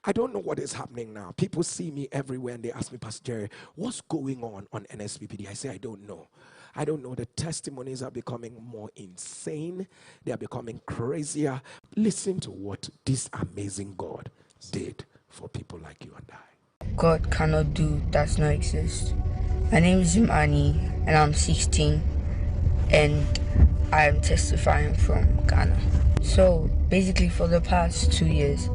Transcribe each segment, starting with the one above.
I don't know what is happening now. People see me everywhere and they ask me, Pastor Jerry, what's going on NSPPD? I say, I don't know. I don't know. The testimonies are becoming more insane. They are becoming crazier. Listen to what this amazing God did for people like you and I. God cannot do does not exist. My name is Imani and I'm 16 and I'm testifying from Ghana. So basically for the past 2 years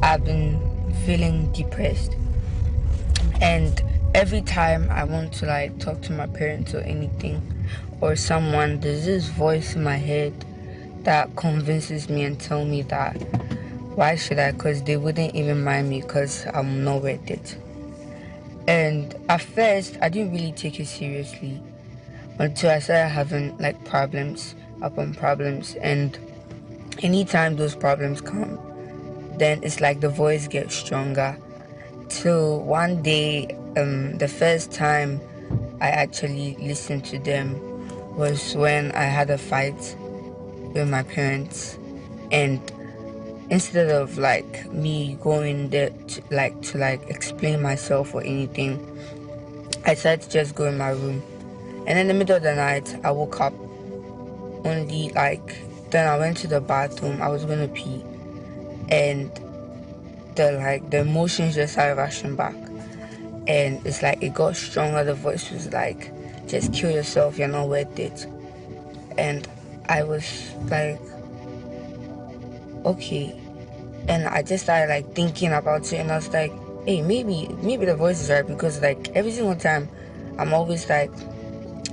I've been feeling depressed, and every time I want to like talk to my parents or anything or someone, there's this voice in my head that convinces me and tell me that why should I, because they wouldn't even mind me because I'm not worth it. And at first I didn't really take it seriously until I started having like problems upon problems, and anytime those problems come, then it's like the voice gets stronger. Till one day, the first time I actually listened to them was when I had a fight with my parents, and instead of like me going there to explain myself or anything, I decided to just go in my room. And in the middle of the night, I woke up. Only like then I went to the bathroom. I was gonna pee, and the emotions just started rushing back. And it's like it got stronger. The voice was like, just kill yourself, you're not worth it. And I was like, okay. And I just started like thinking about it, and I was like, hey, maybe the voice is right, because like every single time I'm always like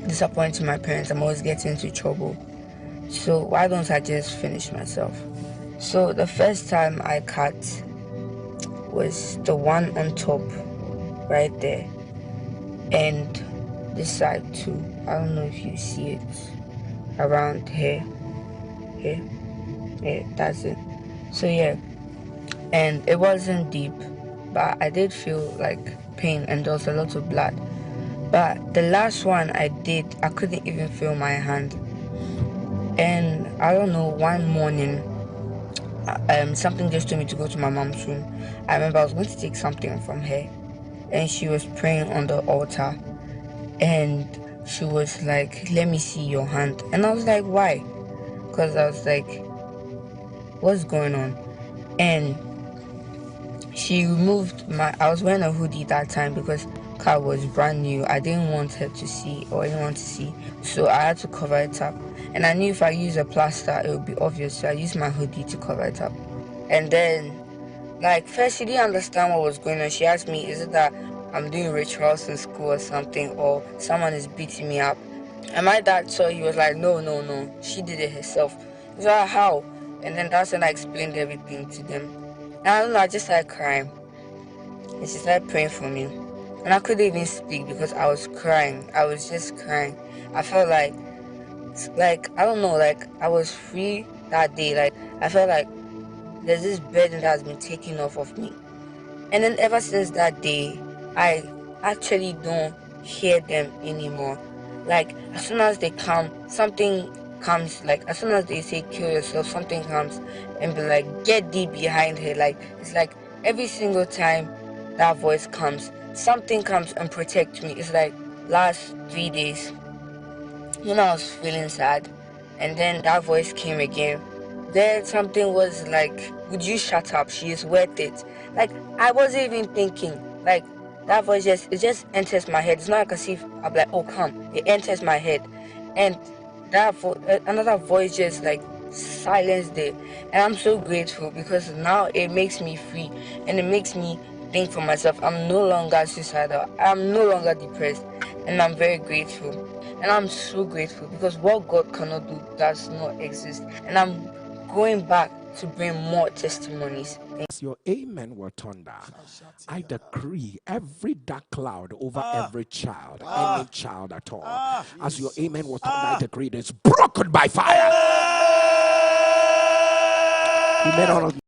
disappointing my parents, I'm always getting into trouble. So why don't I just finish myself? So the first time I cut was the one on top right there, and this side too. I don't know if you see it around here. Yeah, that's it. So yeah, and it wasn't deep, but I did feel like pain and there was a lot of blood. But the last one I did, I couldn't even feel my hand. And I don't know, one morning, something just told me to go to my mom's room. I remember I was going to take something from her, and she was praying on the altar, and she was like, let me see your hand. And I was like, why? Because I was like, what's going on? And she removed I was wearing a hoodie that time because car was brand new. I didn't want her to see or anyone to see, so I had to cover it up. And I knew if I use a plaster it would be obvious, so I used my hoodie to cover it up. And then like first she didn't understand what was going on. She asked me, is it that I'm doing rituals in school or something, or someone is beating me up? And my dad saw, he was like, no, she did it herself. He was like, how? And then that's when I explained everything to them. And I don't know, I just started crying. And she started praying for me. And I couldn't even speak because I was crying. I was just crying. I felt like I don't know, like I was free that day. Like I felt like there's this burden that has been taken off of me. And then ever since that day, I actually don't hear them anymore. Like as soon as they come, something comes. Like as soon as they say kill yourself, something comes and be like, get deep behind her. Like it's like every single time that voice comes, something comes and protects me. It's like last 3 days when I was feeling sad, and then that voice came again. Then something was like, would you shut up? She is worth it. Like I wasn't even thinking. Like that voice just enters my head. It's not like as if I'm like, oh come. It enters my head, and another voice just like silenced it. And I'm so grateful because now it makes me free, and it makes me think for myself. I'm no longer suicidal. I'm no longer depressed, and I'm very grateful. And I'm so grateful because what God cannot do does not exist. And I'm going back to bring more testimonies. As your amen were thunder, I decree every dark cloud over every child, any child at all. As your amen were thunder, I decree it is broken by fire. You may not